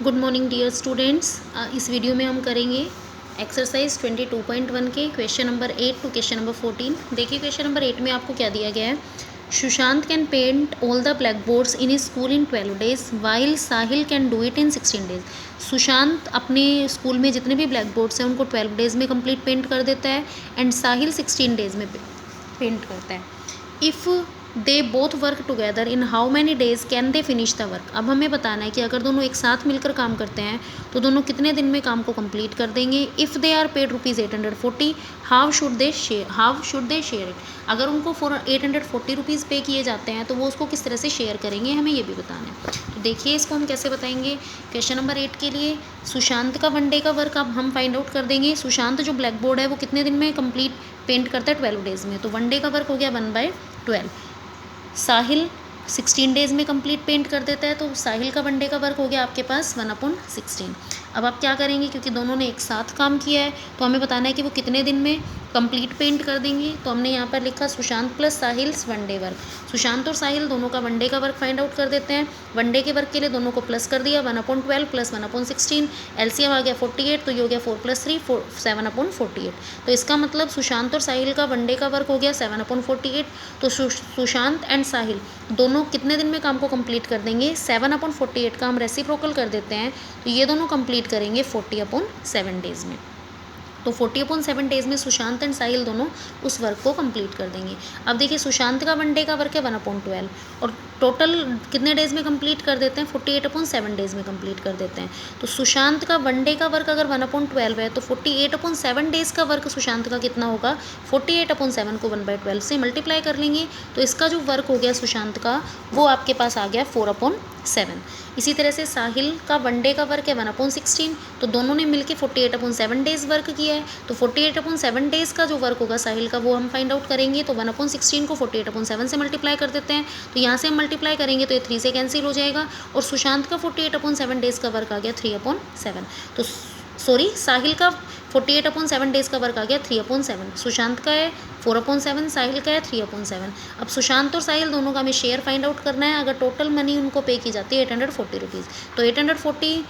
Good morning dear students. इस video में हम करेंगे एक्सरसाइज 22.1 के question number 8 to question number 14। देखिए क्वेश्चन नंबर 8 में आपको क्या दिया गया है। Sushant can paint all the blackboards in his school in 12 days while Sahil can do it in 16 days. Sushant अपने स्कूल में जितने भी ब्लैक बोर्ड्स हैं उनको 12 डेज में कंप्लीट पेंट कर देता है एंड साहिल 16 डेज में पेंट करता है। If they both work together in how many days can they finish the work. अब हमें बताना है कि अगर दोनों एक साथ मिलकर काम करते हैं तो दोनों कितने दिन में काम को कंप्लीट कर देंगे। If they are paid ₹840 how should they share it. अगर उनको 840 रुपीज़ पे किए जाते हैं तो वो उसको किस तरह से शेयर करेंगे, हमें ये भी बताना है। तो देखिए इसको हम कैसे बताएंगे। क्वेश्चन नंबर 8 के लिए सुशांत का वनडे का वर्क अब हम फाइंड आउट कर देंगे। सुशांत जो ब्लैक बोर्ड है वो कितने दिन में कंप्लीट पेंट करता है, 12 डेज में। तो वनडे का वर्क हो गया 1/12। साहिल 16 डेज में कंप्लीट पेंट कर देता है, तो साहिल का वनडे का वर्क हो गया आपके पास 1/16। अब आप क्या करेंगे, क्योंकि दोनों ने एक साथ काम किया है तो हमें बताना है कि वो कितने दिन में कंप्लीट पेंट कर देंगे। तो हमने यहाँ पर लिखा Sushant plus Sahil's one day work. Sushant और साहिल दोनों का वनडे का वर्क फाइंड आउट कर देते हैं। वनडे के वर्क के लिए दोनों को प्लस कर दिया 1/12 प्लस 1/16। एलसीएम आ गया 48, तो ये हो गया 4 + 3 7/48। तो इसका मतलब सुशांत और साहिल का वनडे का वर्क हो गया 7/48। तो सुशांत एंड साहिल दोनों कितने दिन में काम को कंप्लीट कर देंगे, 7/48 का हम रेसिप्रोकल कर देते हैं तो ये दोनों कंप्लीट करेंगे 40/7 डेज में। तो 40/7 डेज में सुशांत एंड साहिल दोनों उस वर्क को कंप्लीट कर देंगे। अब देखिए सुशांत का वनडे का वर्क है 1/12 और टोटल कितने डेज में कंप्लीट कर देते हैं, 48/7 डेज में कंप्लीट कर देते हैं। तो सुशांत का वनडे का वर्क अगर 1/12 है तो 48/7 डेज का वर्क सुशांत का कितना होगा, 48/7 को 1/12 से मल्टीप्लाई कर लेंगे। तो इसका जो वर्क हो गया सुशांत का वो आपके पास आ गया 4/7। इसी तरह से साहिल का वनडे का वर्क है 1/16, तो दोनों ने मिलकर 48/7 डेज वर्क किया है। तो 48/7 डेज का जो वर्क होगा साहिल का वो हम फाइंड आउट करेंगे। तो 1/16 को 48/7 से मल्टीप्लाई कर देते हैं, तो यहाँ से हम मल्टीप्लाई करेंगे तो ये 3 से कैंसिल हो जाएगा। और सुशांत का 48/7 डेज का वर्क आ गया 3/7। तो सॉरी, साहिल का 48/7 डेज का वर्क आ गया 3/7। सुशांत का है 4/7, साहिल का है 3/7। अब सुशांत और साहिल दोनों का हमें शेयर फाइंड आउट करना है। अगर टोटल मनी उनको पे की जाती है 840 रुपीज़, तो 840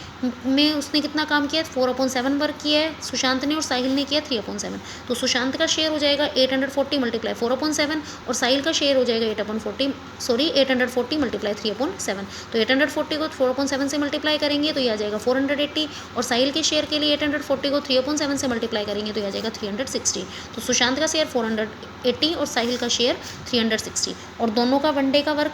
में उसने कितना काम किया है, 4/7 वर्क किया है सुशांत ने और साहिल ने किया 3/7। तो सुशांत का शेयर हो जाएगा 840 × 4/7 और साहिल का शेयर हो जाएगा 840 × 3/7। तो 840 को 4/7 से मल्टीप्लाई करेंगे तो ये आ जाएगा 480 और साहिल के शेयर के लिए 840 को 3/7 से मल्टीप्लाई करेंगे तो ये आ जाएगा 360। तो सुशांत का शेयर 480 और साहिल का शेयर 360 और दोनों का वनडे का वर्क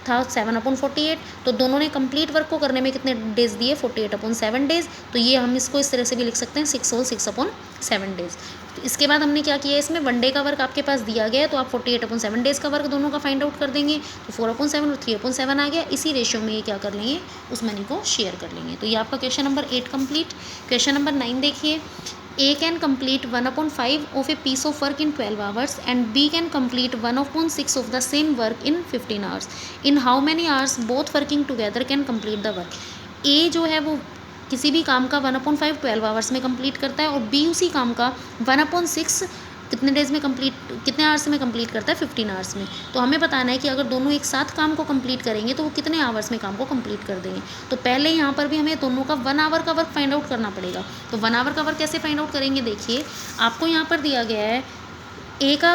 था 7/48। तो दोनों ने कंप्लीट वर्क को करने में कितने डेज दिए, 48/7 डेज। तो ये हम इसको इस तरह से भी लिख सकते हैं 6 और 6/7 डेज। तो इसके बाद हमने क्या किया, इसमें वनडे का वर्क आपके पास दिया गया है तो आप 48/7 डेज का वर्क दोनों का फाइंड आउट कर देंगे। तो 4/7 और 3/7 आ गया। इसी रेशियो में ये क्या कर लेंगे, उस मनी को शेयर कर लेंगे। तो ये आपका question number 8 complete. Question number 9 देखिए। A can complete 1/5 of a piece of work in 12 hours and B can complete 1/6 of the same work in 15 hours. In how many hours both working together can complete the work? A जो है वो किसी भी काम का 1/5 12 hours में complete करता है और B उसी काम का 1/6 कितने डेज में कंप्लीट, कितने आवर्स में कंप्लीट करता है, 15 आवर्स में। तो हमें बताना है कि अगर दोनों एक साथ काम को कंप्लीट करेंगे तो वो कितने आवर्स में काम को कंप्लीट कर देंगे। तो पहले यहाँ पर भी हमें दोनों का 1 आवर का वर्क फाइंड आउट करना पड़ेगा। तो 1 आवर का वर्क कैसे फाइंड आउट करेंगे, देखिए आपको यहाँ पर दिया गया है ए का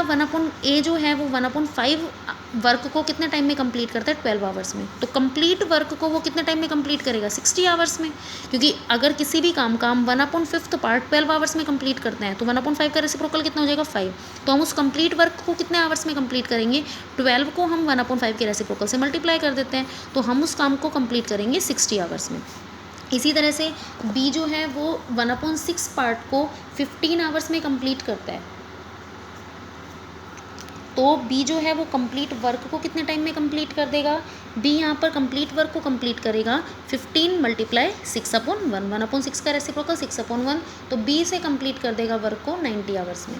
ए जो है वो 1/5 वर्क को कितने टाइम में कंप्लीट करता है, 12 आवर्स में। तो कंप्लीट वर्क को वो कितने टाइम में कंप्लीट करेगा, 60 आवर्स में। क्योंकि अगर किसी भी काम का हम 1/5 पार्ट 12 आवर्स में कंप्लीट करते हैं तो 1/5 का रेसिप्रोकल कितना हो जाएगा, 5। तो हम उस कंप्लीट वर्क को कितने आवर्स में कंप्लीट करेंगे, 12 को हम 1/5 के रेसिप्रोकल से मल्टीप्लाई कर देते हैं तो हम उस काम को कंप्लीट करेंगे 60 आवर्स में। इसी तरह से बी जो है वो 1/6 पार्ट को 15 आवर्स में कंप्लीट करता है। तो बी जो है वो कंप्लीट वर्क को कितने टाइम में कंप्लीट कर देगा, बी यहाँ पर कंप्लीट वर्क को कंप्लीट करेगा 15 × 6/1, 1/6 का रेसिप्रोकल 6/1। तो बी से कंप्लीट कर देगा वर्क को 90 आवर्स में।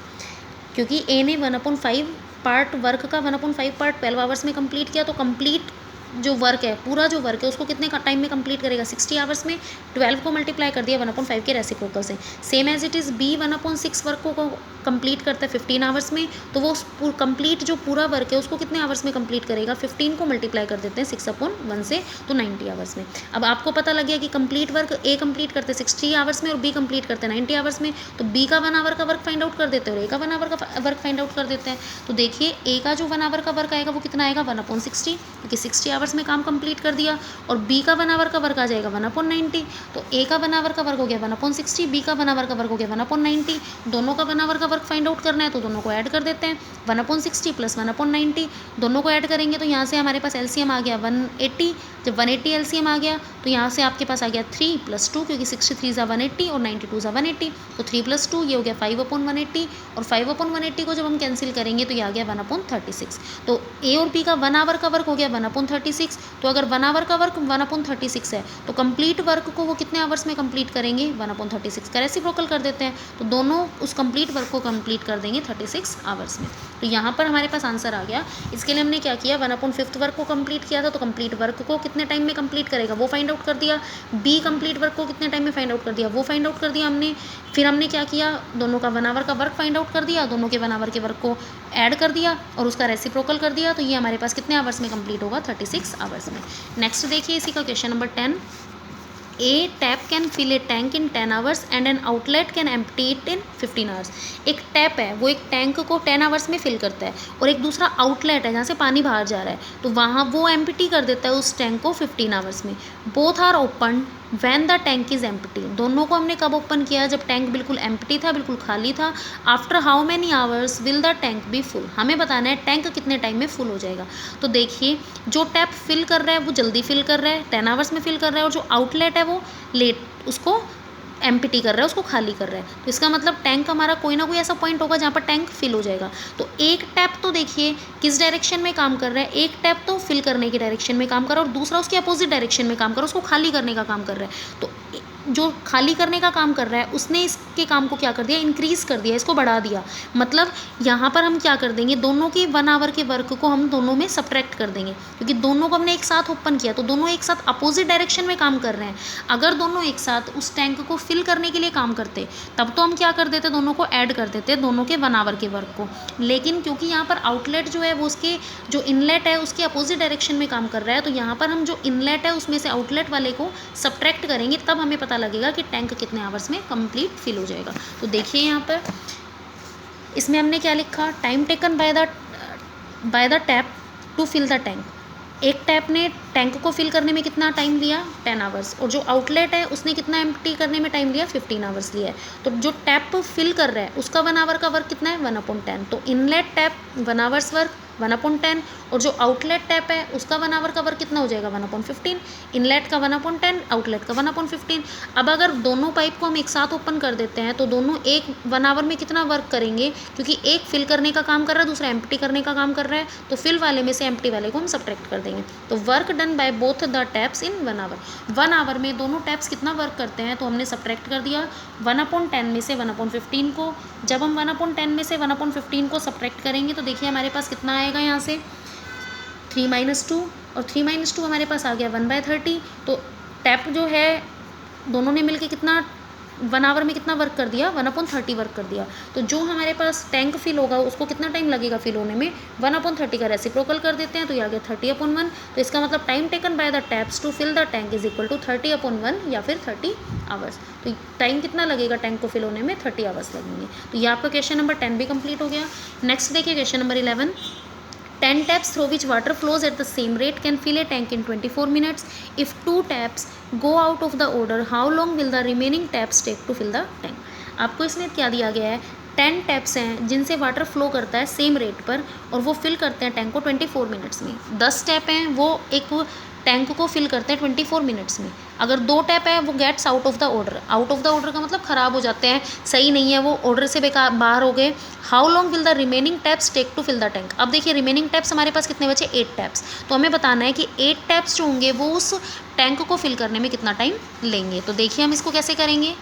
क्योंकि ए ने 1/5 पार्ट वर्क का 1/5 पार्ट 12 आवर्स में कंप्लीट किया, तो कंप्लीट जो वर्क है, पूरा जो वर्क है उसको कितने टाइम में कंप्लीट करेगा, 60 आवर्स में। 12 को मल्टीप्लाई कर दिया 1/5 के रेसिप्रोकल से। Same as it is be 1/6 work को कंप्लीट करता है 15 आवर्स में, तो वो उस कंप्लीट जो पूरा वर्क है उसको कितने आवर्स में कंप्लीट करेगा, 15 को मल्टीप्लाई कर देते हैं 6/1 से, तो 90 आवर्स में। अब आपको पता लग गया कि कंप्लीट वर्क ए कंप्लीट करते 60 आवर्स में और बी कंप्लीट करते 90 आवर्स में, तो बी का 1 आवर का वर्क फाइंड आउट कर देते हैं और ए का 1 आवर का वर्क फाइंड आउट कर देते हैं। तो देखिए ए का जो 1 आवर का वर्क आएगा वो कितना आएगा 1/60, क्योंकि 60 आवर्स में काम कंप्लीट कर दिया, और बी का 1 आवर का वर्क आ जाएगा 1/90, तो ए का 1 आवर का वर्क हो गया 1/60, बी का 1 आवर का वर्क हो गया 1/90, दोनों का 1 आवर का वर्क फाइंड आउट करना है तो दोनों को ऐड कर देते हैं, 1/60 + 1/90, दोनों को ऐड करेंगे तो यहाँ से हमारे पास एलसीएम आ गया 180, जब 180 एलसीएम आ गया तो यहाँ से आपके पास आ गया 3 + 2, क्योंकि 63 ज़ा 180 और 92 ज़ा 180, तो 3 + 2 ये हो गया 5/180, और 5/180 को जब हम कैंसिल करेंगे तो ये आ गया 1/36। तो ए और बी का 1 आवर का वर्क हो गया 1/36, तो अगर 1 आवर का वर्क 1/36 है तो कंप्लीट वर्क को वो कितने आवर्स में कंप्लीट करेंगे, 1/36 का रेसिप्रोकल कर देते हैं, तो दोनों उस कंप्लीट वर्क को कंप्लीट कर देंगे 36 आवर्स में। तो यहाँ पर हमारे पास आंसर आ गया। इसके लिए हमने क्या किया, 1/5 वर्क को कंप्लीट किया था, तो कंप्लीट वर्क को कितने टाइम में कंप्लीट करेगा वो फाइंड आउट कर दिया, बी कंप्लीट वर्क को कितने टाइम में फाइंड आउट कर दिया वो फाइंड आउट कर दिया हमने। फिर हमने क्या किया, दोनों का 1 आवर का वर्क फाइंड आउट कर दिया, दोनों के 1 आवर के वर्क को ऐड कर दिया और उसका रेसिप्रोकल कर दिया, तो ये हमारे पास कितने आवर्स में कंप्लीट होगा, 36 आवर्स में। नेक्स्ट देखिए इसी का question number 10, A tap can fill a tank in 10 hours and an outlet can empty it in 15 hours। एक टैप है वो एक टैंक को 10 आवर्स में फिल करता है, और एक दूसरा आउटलेट है जहाँ से पानी बाहर जा रहा है, तो वहाँ वो एम्प्टी कर देता है उस टैंक को 15 आवर्स में। Both are open when the tank is empty, दोनों को हमने कब ओपन किया, जब टैंक बिल्कुल एम्प्टी था, बिल्कुल खाली था। After how many hours will the tank be full, हमें बताना है टैंक कितने टाइम में फुल हो जाएगा। तो देखिए जो टैप फिल कर रहा है वो जल्दी फिल कर रहा है, 10 आवर्स में फिल कर रहा है, और जो आउटलेट है वो लेट उसको एम्प्टी कर रहा है, उसको खाली कर रहा है। तो इसका मतलब टैंक हमारा कोई ना कोई ऐसा पॉइंट होगा जहाँ पर टैंक फिल हो जाएगा। तो एक टैप तो देखिए किस डायरेक्शन में काम कर रहा है, एक टैप तो फिल करने की डायरेक्शन में काम कर रहा है और दूसरा उसके अपोजिट डायरेक्शन में काम कर रहा है, उसको खाली करने का काम कर रहा है। तो जो खाली करने का काम कर रहा है उसने इसके काम को क्या कर दिया, इंक्रीज़ कर दिया, इसको बढ़ा दिया। मतलब यहाँ पर हम क्या कर देंगे, दोनों के 1 आवर के वर्क को हम दोनों में सब्ट्रैक्ट कर देंगे, क्योंकि दोनों को हमने एक साथ ओपन किया तो दोनों एक साथ अपोजिट डायरेक्शन में काम कर रहे हैं। अगर दोनों एक साथ उस टैंक को फिल करने के लिए काम करते तब तो हम क्या कर देते, दोनों को ऐड कर देते, दोनों के 1 आवर के वर्क को। लेकिन क्योंकि यहाँ पर आउटलेट जो है वो उसके जो इनलेट है उसके अपोजिट डायरेक्शन में काम कर रहा है, तो यहाँ पर हम जो इनलेट है उसमें से आउटलेट वाले को सब्ट्रैक्ट करेंगे, तब हमें पता लगेगा कि टैंक कितने आवर्स में कंप्लीट फिल हो जाएगा। तो देखिए यहाँ पर इसमें हमने क्या लिखा, time taken by the tap to fill the tank. एक टैप ने टैंक को फिल करने में कितना टाइम लिया, 10 आवर्स, और जो आउटलेट है उसने कितना एम्प्टी करने में टाइम लिया, 15 आवर्स लिया है। तो जो टैप फिल कर रहा है उसका 1 आवर का वर्क कितना है, 1/10। तो इनलेट टैप 1 आवर्स वर्क 1/10, और जो आउटलेट टैप है उसका 1 आवर का वर्क कितना हो जाएगा, 1/15। इनलेट का 1/10, आउटलेट का 1/15। अब अगर दोनों पाइप को हम एक साथ ओपन कर देते हैं तो दोनों एक 1 आवर में कितना वर्क करेंगे, क्योंकि एक फिल करने का काम कर रहा है दूसरा एम्प्टी करने का काम कर रहा है, तो फिल वाले में से एम्प्टी वाले को हम सब्ट्रैक्ट कर देंगे। तो work done by both the taps in 1 hour, 1 hour में दोनों टैप्स कितना वर्क करते हैं, तो हमने सब्ट्रैक्ट कर दिया 1/10 में से 1/15 को। जब हम 1/10 में से 1/15 को सब्ट्रैक्ट करेंगे तो देखिए हमारे पास कितना आएगा, यहाँ से 3 - 2, और 3 - 2 हमारे पास आ गया 1/30। तो टैप जो है दोनों ने मिलके कितना 1 आवर में कितना वर्क कर दिया, 1/30 वर्क कर दिया। तो जो हमारे पास टैंक फिल होगा उसको कितना टाइम लगेगा फिल होने में, 1/30 का रेसिप्रोकल कर देते हैं, तो ये आ गया 30/1। तो इसका मतलब time taken by the taps to fill the tank is equal to 30/1 या फिर 30 आवर्स। तो टाइम कितना लगेगा टैंक को फिल होने में, 30 आवर्स लगेंगे। तो ये आपका क्वेश्चन नंबर 10 भी कंप्लीट हो गया। नेक्स्ट देखिए question number 11, 10 taps through which water flows at the same rate can fill a tank in 24 minutes. If 2 taps go out of the order, how long will the remaining taps take to fill the tank? आपको इसमें क्या दिया गया है, 10 taps हैं जिनसे water flow करता है सेम रेट पर और वो फिल करते हैं टैंक को 24 मिनट्स में। 10 टैप हैं वो एक टैंक को फिल करते हैं 24 मिनट्स में। अगर 2 टैप है वो gets out of the order, out of the order का मतलब ख़राब हो जाते हैं, सही नहीं है, वो ऑर्डर से बेकार बाहर हो गए। How long will the remaining taps take to fill the tank. अब देखिए रिमेनिंग टैप्स हमारे पास कितने बचे, 8 टैप्स। तो हमें बताना है कि 8 टैप्स जो होंगे वो उस टैंक को फिल करने में कितना टाइम लेंगे। तो देखिए हम इसको कैसे करेंगे।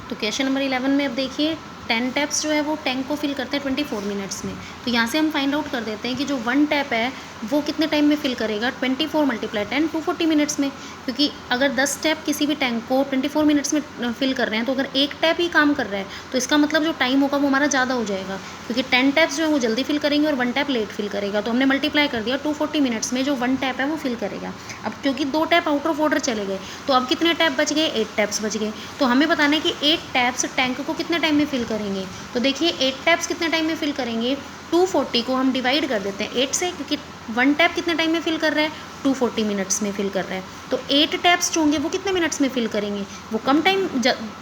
तो क्वेश्चन नंबर 11 में अब देखिए 10 टैप्स जो है वो टैंक को फिल करते हैं 24 मिनट्स में। तो यहाँ से हम फाइंड आउट कर देते हैं कि जो 1 टैप है वो कितने टाइम में फिल करेगा, 24 मल्टीप्लाई 10, 240 मिनट्स में। क्योंकि अगर 10 टैप किसी भी टैंक को 24 मिनट्स में फिल कर रहे हैं, तो अगर एक टैप ही काम कर रहा है तो इसका मतलब जो टाइम होगा वो हमारा ज़्यादा हो जाएगा, क्योंकि 10 टैप्स जो है वो जल्दी फिल करेंगे और 1 टैप लेट फिल करेगा। तो हमने मल्टीप्लाई कर दिया, 240 मिनट्स में जो 1 टैप है वो फिल करेगा। अब क्योंकि 2 टैप आउट ऑफ ऑर्डर चले गए, तो अब कितने टैप बच गए, 8 टैप्स बच गए। तो हमें बताना है कि 8 टैप्स टैंक को कितने टाइम में फिल करेंगे। तो देखिए 8 टैप्स कितने टाइम में फिल करेंगे, 240 को हम डिवाइड कर देते हैं 8 से, क्योंकि 1 टैप कितने टाइम में फिल कर रहा है, 240 मिनट्स में फिल कर रहा है। तो 8 टैप्स जो होंगे वो कितने मिनट्स में फिल करेंगे, वो कम टाइम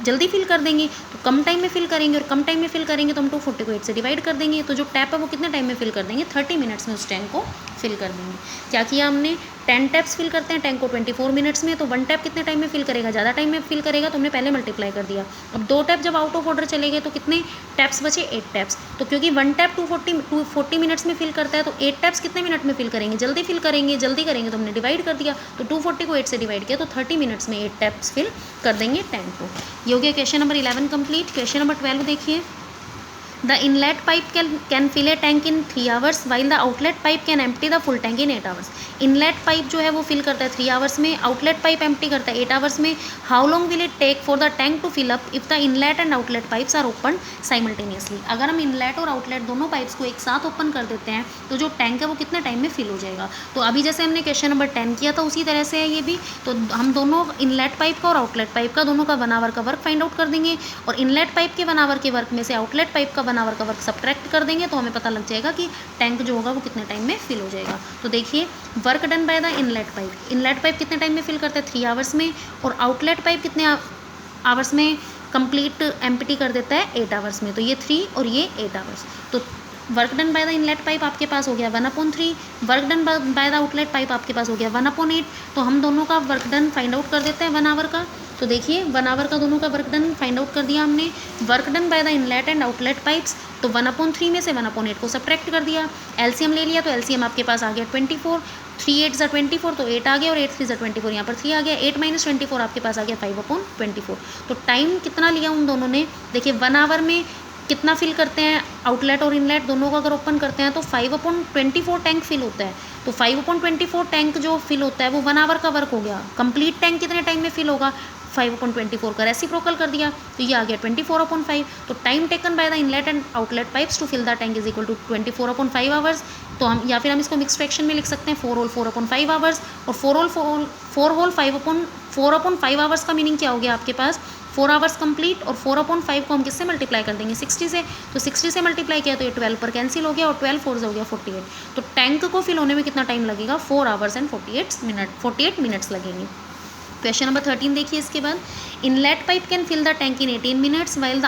जल्दी फिल कर देंगे। तो कम टाइम में फिल करेंगे, और कम टाइम में फिल करेंगे तो हम 240 को 8 से डिवाइड कर देंगे। तो जो टैप है वो कितने टाइम में फिल कर देंगे, 30 मिनट्स में उस टैंक को फिल कर देंगे। क्या किया हमने, 10 टैप्स फिल करते हैं टैंक को 24 मिनट्स में, तो 1 टैप कितने टाइम में फिल करेगा, ज़्यादा टाइम में फिल करेगा, तो हमने पहले मल्टीप्लाई कर दिया। अब 2 टैप जब आउट ऑफ ऑर्डर चले गए तो कितने टैप्स बचे, 8 टैप्स। तो क्योंकि 1 टैप 240 मिनट्स में फिल करता है, तो 8 टैप्स कितने मिनट में फिल करेंगे, जल्दी फिल करेंगे। जल्दी करेंगे तो हमने डिवाइड कर दिया, तो 240 को 8 से डिवाइड किया, तो 30 मिनट्स में 8 टैप्स फिल कर देंगे टैंक को। ये हो गया question number 11 complete. Question number 12 देखिए, the inlet pipe can fill a tank in 3 hours while the outlet pipe can empty the full tank in 8 hours. Inlet pipe जो है वो फिल करता है 3 आवर्स में, आउटलेट पाइप एम्प्टी करता है 8 hours में। How long will it take for the tank to fill up if the inlet and outlet pipes are open simultaneously. अगर हम इनलेट और आउटलेट दोनों पाइप्स को एक साथ ओपन कर देते हैं तो जो टैंक है वो कितने टाइम में फिल हो जाएगा। तो अभी जैसे हमने क्वेश्चन नंबर 10 किया था उसी तरह से है ये भी। तो हम दोनों इनलेट पाइप का और आउटलेट पाइप का दोनों का 1 आवर का वर्क फाइंड आउट कर देंगे, और इनलेट पाइप के 1 आवर के वर्क में से आउटलेट पाइप का 1 आवर का वर्क सब्ट्रैक्ट कर देंगे, तो हमें पता लग जाएगा कि टैंक जो होगा वो कितने टाइम में फिल हो जाएगा। तो देखिए, work done by the inlet pipe, inlet pipe कितने टाइम में फिल करता है, 3 आवर्स में, और आउटलेट पाइप कितने आवर्स में कंप्लीट एम्प्टी कर देता है, 8 आवर्स में। तो ये 3 और ये 8 आवर्स। तो work done by the inlet pipe आपके पास हो गया 1/3, work done by the outlet pipe आपके पास हो गया 1/8। तो हम दोनों का वर्क डन फाइंड आउट कर देते हैं 1 आवर का। तो देखिए 1 आवर का दोनों का वर्क डन फाइंड आउट कर दिया हमने। Work done by the inlet and outlet pipes, तो 1/3 में से 1/8 को सब्ट्रैक्ट कर दिया। एलसीएम ले लिया, तो एलसीएम आपके पास आ गया 24, 3 8 24, तो 8 आ गया, और 8 3 24, यहाँ पर 3 आ गया। 8 - 24 आपके पास आ गया 5/24। तो टाइम कितना लिया उन दोनों ने, देखिए 1 आवर में कितना फिल करते हैं, आउटलेट और इनलेट दोनों को अगर ओपन करते हैं तो 5/24 टैंक फिल होता है। तो 5/24 टैंक जो फिल होता है वो 1 आवर का वर्क हो गया। कंप्लीट टैंक कितने टाइम में फिल होगा, 5/24 का रेसिप्रोकल कर दिया, तो ये आ गया 24/5। तो time taken by the inlet and outlet pipes to fill the tank is equal to 24/5 hours. तो हम या फिर हम इसको मिक्स फ्रैक्शन में लिख सकते हैं 4 होल 4/5 आवर्स, और 4 होल 4/5 आवर्स का मीनिंग क्या हो गया आपके पास, 4 आवर्स कंप्लीट, और 4/5 को हम किससे मल्टीप्लाई कर देंगे, 60 से। तो 60 से मल्टीप्लाई किया तो ये 12 पर कैंसिल हो गया, और 12 4 से हो गया 48। तो टैंक को फिल होने में कितना टाइम लगेगा, 4 आवर्स एंड 48 मिनट्स लगेंगे। क्वेश्चन नंबर 13 देखिए इसके बाद, inlet pipe can fill the tank in 18 minutes while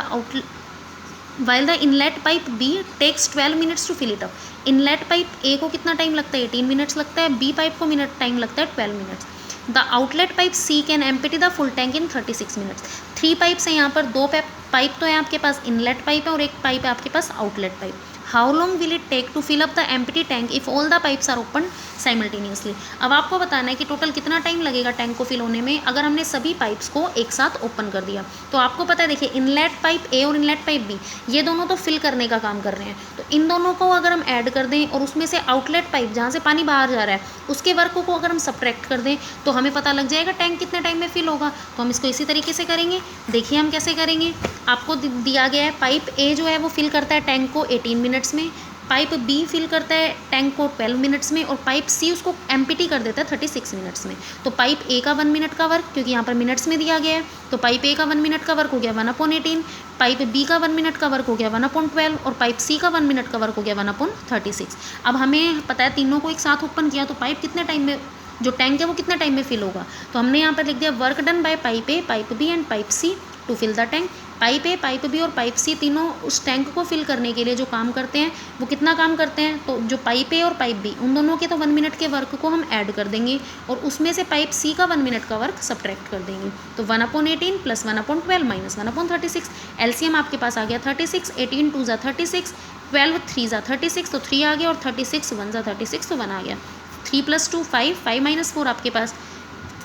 the inlet pipe B takes 12 minutes to fill it up. Inlet pipe A को कितना टाइम लगता है, 18 मिनट्स लगता है, बी पाइप को टाइम लगता है 12 minutes. The outlet pipe C can empty the full tank in 36 minutes. 3 pipes हैं यहाँ पर, 2 पाइप तो है आपके पास इनलेट पाइप है, और एक पाइप है आपके पास outlet pipe. How long will it take to fill up the empty tank if all the pipes are open simultaneously. अब आपको बताना है कि टोटल कितना टाइम लगेगा टैंक को फिल होने में अगर हमने सभी पाइप्स को एक साथ ओपन कर दिया। तो आपको पता है, देखिए इनलेट पाइप ए और इनलेट पाइप बी ये दोनों तो फिल करने का काम कर रहे हैं, तो इन दोनों को अगर हम ऐड कर दें और उसमें से आउटलेट पाइप जहाँ से पानी बाहर जा रहा है उसके वर्क को अगर हम सब्ट्रैक्ट कर दें तो हमें पता लग जाएगा टैंक कितने टाइम में फिल होगा। तो हम इसको इसी तरीके से करेंगे। देखिए हम कैसे करेंगे, आपको दिया गया है पाइप ए जो है वो फिल करता है टैंक को 18 मिनट्स में, पाइप बी फिल करता है टैंक को 12 मिनट्स में, और पाइप सी उसको एम्प्टी कर देता है 36 मिनट्स में। तो पाइप ए का 1 मिनट का वर्क, क्योंकि यहाँ पर मिनट्स में दिया गया है, तो पाइप ए का 1 मिनट का वर्क हो गया 1/18, पाइप बी का 1 मिनट का वर्क हो गया 1/12, और पाइप सी का 1 मिनट का वर्क हो गया 1/36। अब हमें पता है तीनों को एक साथ ओपन किया तो पाइप कितने टाइम में, जो टैंक है वो कितना टाइम में फिल होगा। तो हमने यहाँ पर लिख दिया work done by pipe A, pipe B and pipe C to fill the tank. Pipe A, pipe B और पाइप सी तीनों उस टैंक को फिल करने के लिए जो काम करते हैं वो कितना काम करते हैं, तो जो पाइप ए और पाइप बी उन दोनों के तो 1 मिनट के वर्क को हम ऐड कर देंगे, और उसमें से पाइप सी का 1 मिनट का वर्क सब्ट्रैक्ट कर देंगे। तो 1/18 + 1/12 - 1/36। एलसीएम आपके पास आ गया 36, 18 2 = 36, 12 3 = 36, तो 3 आ गया, और 36 1 = 36, तो 1 आ गया। 3 + 2 5, 5 - 4 आपके पास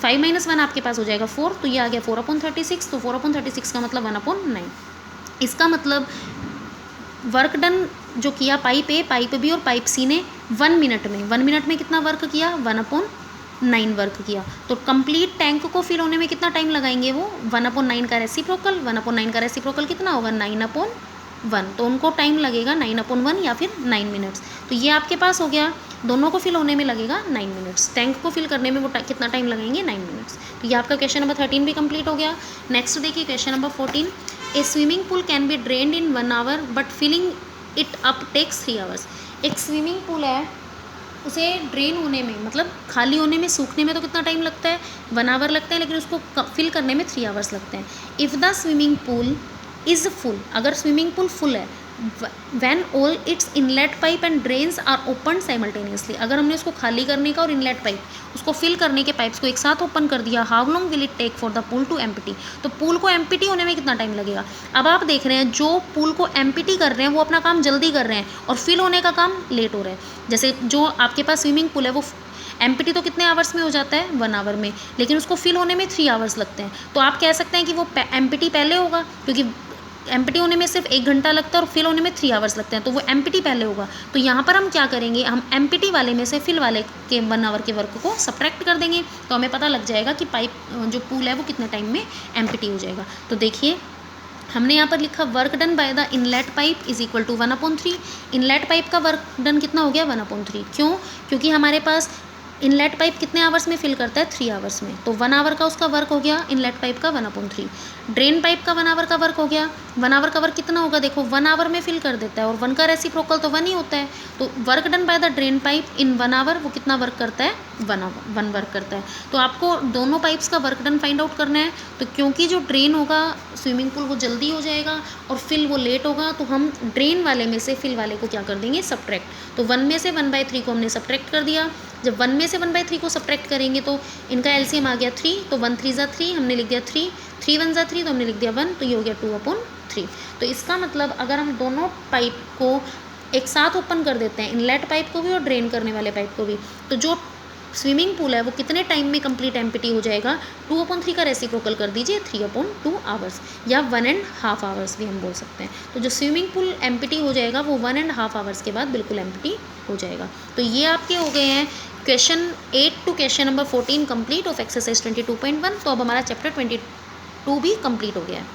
5 - 1 आपके पास हो जाएगा 4, तो ये आ गया 4/36, तो 4/36 का मतलब 1/9। इसका मतलब वर्क डन जो किया पाइप ए, पाइप बी और पाइप सी ने 1 मिनट में, 1 मिनट में कितना वर्क किया, 1/9 वर्क किया। तो कंप्लीट टैंक को फिल होने में कितना टाइम लगाएंगे वो, 1/9 का रेसिप्रोकल, 1/9 का रेसिप्रोकल कितना होगा, 9/1। तो उनको टाइम लगेगा 9/1 या फिर 9 मिनट्स। तो ये आपके पास हो गया, दोनों को फिल होने में लगेगा 9 मिनट्स, टैंक को फिल करने में वो कितना टाइम लगाएंगे, 9 मिनट्स। तो ये आपका क्वेश्चन नंबर 13 भी कंप्लीट हो गया। नेक्स्ट देखिए question number 14, a swimming pool can be drained in 1 hour but filling it up takes 3 hours. एक स्विमिंग पूल है, उसे ड्रेन होने में मतलब खाली होने में, सूखने में तो कितना टाइम लगता है, 1 आवर लगता है, लेकिन उसको फिल करने में 3 आवर्स लगते हैं। If the swimming pool is full, अगर स्विमिंग पूल फुल है, when all its inlet pipe and drains are open simultaneously, अगर हमने उसको खाली करने का और इनलेट पाइप, उसको फिल करने के पाइप्स को एक साथ ओपन कर दिया, how long will it take for the pool to empty, तो पूल को एम्प्टी होने में कितना टाइम लगेगा। अब आप देख रहे हैं जो पूल को एम्प्टी कर रहे हैं वो अपना काम जल्दी कर रहे हैं और फिल होने का काम लेट हो रहा है। जैसे जो आपके पास स्विमिंग पूल है वो एम्प्टी तो कितने आवर्स में हो जाता है, 1 आवर में, लेकिन उसको फिल होने में 3 आवर्स लगते हैं। तो आप कह सकते हैं कि वो एम्प्टी पहले होगा, क्योंकि एम्प्टी होने में सिर्फ 1 घंटा लगता है और फिल होने में 3 आवर्स लगते हैं, तो वो एम्प्टी पहले होगा। तो यहाँ पर हम क्या करेंगे, हम एम्प्टी वाले में से फिल वाले के 1 आवर के वर्क को सब्ट्रैक्ट कर देंगे, तो हमें पता लग जाएगा कि पाइप जो पूल है वो कितने टाइम में एम्प्टी हो जाएगा। तो देखिए हमने यहाँ पर लिखा work done by the inlet pipe is equal to 1/3। Inlet pipe का वर्क डन कितना हो गया, 1/3। क्यों, क्योंकि हमारे पास इनलेट पाइप कितने आवर्स में फिल करता है, 3 आवर्स में, तो 1 आवर का उसका वर्क हो गया इनलेट पाइप का 1/3। ड्रेन पाइप का 1 आवर का वर्क हो गया, 1 आवर का वर्क कितना होगा, देखो 1 आवर में फिल कर देता है और 1 का रेसिप्रोकल तो 1 ही होता है। तो work done by the drain pipe in 1 hour, वो कितना वर्क करता है, 1 वर्क करता है। तो आपको दोनों पाइप्स का वर्क डन फाइंड आउट करना है। तो क्योंकि जो ड्रेन होगा स्विमिंग पूल वो जल्दी हो जाएगा और फिल वो लेट होगा, तो हम ड्रेन वाले में से फिल वाले को क्या कर देंगे, सब्ट्रैक्ट। तो 1 में से 1/3 को हमने सब्ट्रैक्ट कर दिया। जब 1 में से 1/3 को सब्ट्रैक्ट करेंगे तो इनका एलसीएम आ गया 3, तो 1 3 = 3, हमने लिख दिया 3, 3 1 = 3, तो हमने लिख दिया 1, तो ये हो गया 2/3। तो इसका मतलब अगर हम दोनों पाइप को एक साथ ओपन कर देते हैं, इनलेट पाइप को भी और ड्रेन करने वाले पाइप को भी, तो जो स्विमिंग पूल है वो कितने टाइम में कंप्लीट एम्प्टी हो जाएगा, 2/3 का रेसिप्रोकल कर दीजिए, 3/2 आवर्स, या 1.5 आवर्स भी हम बोल सकते हैं। तो जो स्विमिंग पूल एम्प्टी हो जाएगा वो 1.5 आवर्स के बाद बिल्कुल एम्प्टी हो जाएगा। तो ये आपके हो गए हैं question 8 to question number 14 complete of exercise 22.1। तो अब हमारा चैप्टर 22 भी कंप्लीट हो गया है।